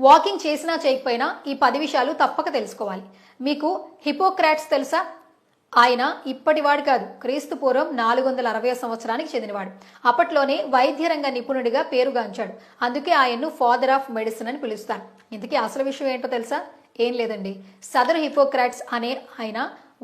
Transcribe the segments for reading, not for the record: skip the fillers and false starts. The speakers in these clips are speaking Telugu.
వాకింగ్ చేసినా చేయకపోయినా ఈ 10 విషయాలు తప్పక తెలుసుకోవాలి. మీకు హిపోక్రాట్స్ తెలుసా? ఆయన ఇప్పటివాడు కాదు, క్రీస్తు పూర్వం 460 సంవత్సరానికి చెందినవాడు. అప్పట్లోనే వైద్య రంగ నిపుణుడిగా పేరుగాంచాడు. అందుకే ఆయన్ను ఫాదర్ ఆఫ్ మెడిసిన్ అని పిలుస్తారు. ఇంతకీ అసలు విషయం ఏంటో తెలుసా? ఏం లేదండి, సదరు హిపోక్రాట్స్ అనే ఆయన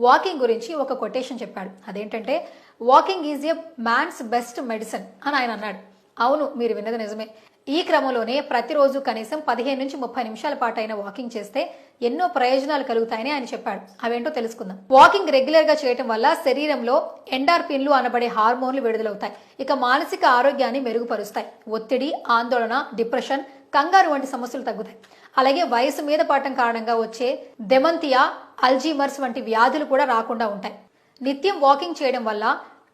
వాకింగ్ గురించి ఒక కొటేషన్ చెప్పాడు. అదేంటంటే, walking is a man's best medicine అని ఆయన అన్నాడు. అవును, మీరు విన్నది నిజమే. ఈ క్రమంలోనే ప్రతిరోజు కనీసం 15 నుంచి 30 నిమిషాల పాటు అయిన వాకింగ్ చేస్తే ఎన్నో ప్రయోజనాలు కలుగుతాయని ఆయన చెప్పాడు. అవేంటో తెలుసుకుందాం. వాకింగ్ రెగ్యులర్ గా చేయడం వల్ల శరీరంలో ఎండార్ఫిన్లు అనబడే హార్మోన్లు విడుదలవుతాయి. ఇక మానసిక ఆరోగ్యాన్ని మెరుగుపరుస్తాయి. ఒత్తిడి, ఆందోళన, డిప్రెషన్, కంగారు వంటి సమస్యలు తగ్గుతాయి. అలాగే వయసు మీద పడటం కారణంగా వచ్చే డెమంతియా, అల్జీమర్స్ వంటి వ్యాధులు కూడా రాకుండా ఉంటాయి. నిత్యం వాకింగ్ చేయడం వల్ల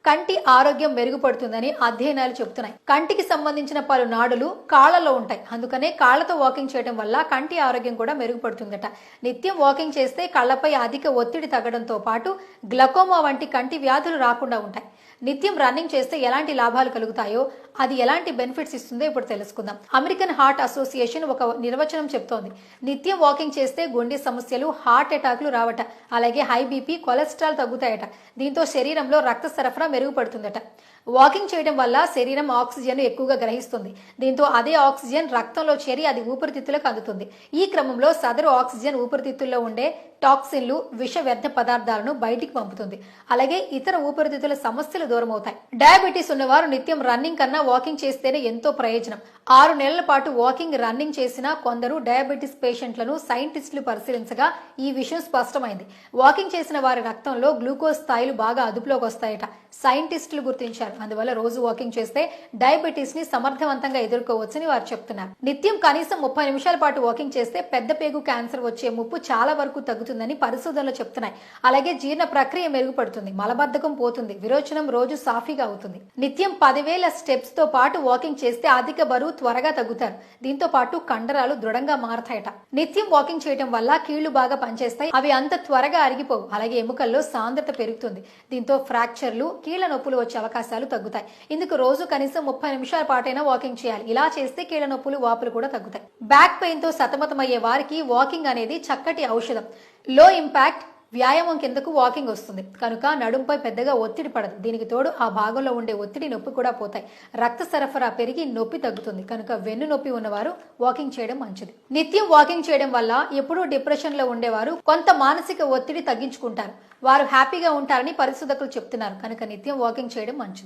కంటి ఆరోగ్యం మెరుగుపడుతుందని అధ్యయనాలు చెబుతున్నాయి. కంటికి సంబంధించిన పలు నాడులు కాళ్లలో ఉంటాయి. అందుకనే కాళ్లతో వాకింగ్ చేయడం వల్ల కంటి ఆరోగ్యం కూడా మెరుగుపడుతుందట. నిత్యం వాకింగ్ చేస్తే కళ్లపై అధిక ఒత్తిడి తగ్గడంతో పాటు గ్లకోమా వంటి కంటి వ్యాధులు రాకుండా ఉంటాయి. నిత్యం రన్నింగ్ చేస్తే ఎలాంటి లాభాలు కలుగుతాయో, అది ఎలాంటి బెనిఫిట్స్ ఇస్తుందో ఇప్పుడు తెలుసుకుందాం. అమెరికన్ హార్ట్ అసోసియేషన్ ఒక నిర్వచనం చెప్తోంది. నిత్యం వాకింగ్ చేస్తే గుండె సమస్యలు, హార్ట్ అటాక్లు రావట. అలాగే హై బీపీ, కొలెస్ట్రాల్ తగ్గుతాయట. దీంతో శరీరంలో రక్త సరఫరా మెరుగుపడుతుందట. వాకింగ్ చేయడం వల్ల శరీరం ఆక్సిజన్ ఎక్కువగా గ్రహిస్తుంది. దీంతో అదే ఆక్సిజన్ రక్తంలో చేరి అది ఊపిరితిత్తులకు అందుతుంది. ఈ క్రమంలో సదరు ఆక్సిజన్ ఊపిరితిత్తుల్లో ఉండే టాక్సిన్లు, విష వ్యర్థ పదార్థాలను బయటికి పంపుతుంది. అలాగే ఇతర ఊపిరితిత్తుల సమస్యలు దూరం అవుతాయి. డయాబెటీస్ ఉన్నవారు నిత్యం రన్నింగ్ కన్నా వాకింగ్ చేస్తేనే ఎంతో ప్రయోజనం. 6 నెలల పాటు వాకింగ్, రన్నింగ్ చేసిన కొందరు డయాబెటీస్ పేషెంట్లను సైంటిస్టులు పరిశీలించగా ఈ విషయం స్పష్టమైంది. వాకింగ్ చేసిన వారి రక్తంలో గ్లూకోజ్ స్థాయిలు బాగా అదుపులోకి వస్తాయట. సైంటిస్టులు గుర్తించారు. అందువల్ల రోజు వాకింగ్ చేస్తే డయాబెటీస్ ని సమర్థవంతంగా ఎదుర్కోవచ్చని వారు చెప్తున్నారు. నిత్యం కనీసం 30 నిమిషాల పాటు వాకింగ్ చేస్తే పెద్ద పేగు క్యాన్సర్ వచ్చే ముప్పు చాలా వరకు తగ్గుతుందని పరిశోధనలు చెప్తున్నాయి. అలాగే జీర్ణ ప్రక్రియ మెరుగుపడుతుంది, మలబద్ధకం పోతుంది, విరోచనం రోజు సాఫీగా అవుతుంది. నిత్యం 10,000 స్టెప్స్ తో పాటు వాకింగ్ చేస్తే అధిక బరువు త్వరగా తగ్గుతారు. దీంతో పాటు కండరాలు దృఢంగా మారతాయట. నిత్యం వాకింగ్ చేయడం వల్ల కీళ్లు బాగా పనిచేస్తాయి. అవి అంత త్వరగా అరిగిపోవు. అలాగే ఎముకల్లో సాంద్రత పెరుగుతుంది. దీంతో ఫ్రాక్చర్లు, కీళ్ల నొప్పులు వచ్చే అవకాశాలు తగ్గుతాయి. ఇందుకు రోజు కనీసం 30 నిమిషాల పాటైనా వాకింగ్ చేయాలి. ఇలా చేస్తే కీళ్ల నొప్పులు, వాపులు కూడా తగ్గుతాయి. బ్యాక్ పెయిన్ తో సతమతమయ్యే వారికి వాకింగ్ అనేది చక్కటి ఔషధం. లో ఇంపాక్ట్ వ్యాయామం కిందకు వాకింగ్ వస్తుంది కనుక నడుంపై పెద్దగా ఒత్తిడి పడదు. దీనికి తోడు ఆ భాగంలో ఉండే ఒత్తిడి, నొప్పి కూడా పోతాయి. రక్త సరఫరా పెరిగి నొప్పి తగ్గుతుంది. కనుక వెన్ను నొప్పి ఉన్నవారు వాకింగ్ చేయడం మంచిది. నిత్యం వాకింగ్ చేయడం వల్ల ఎప్పుడూ డిప్రెషన్ లో ఉండేవారు కొంత మానసిక ఒత్తిడి తగ్గించుకుంటారు. వారు హ్యాపీగా ఉంటారని పరిశోధకులు చెప్తున్నారు. కనుక నిత్యం వాకింగ్ చేయడం మంచిది.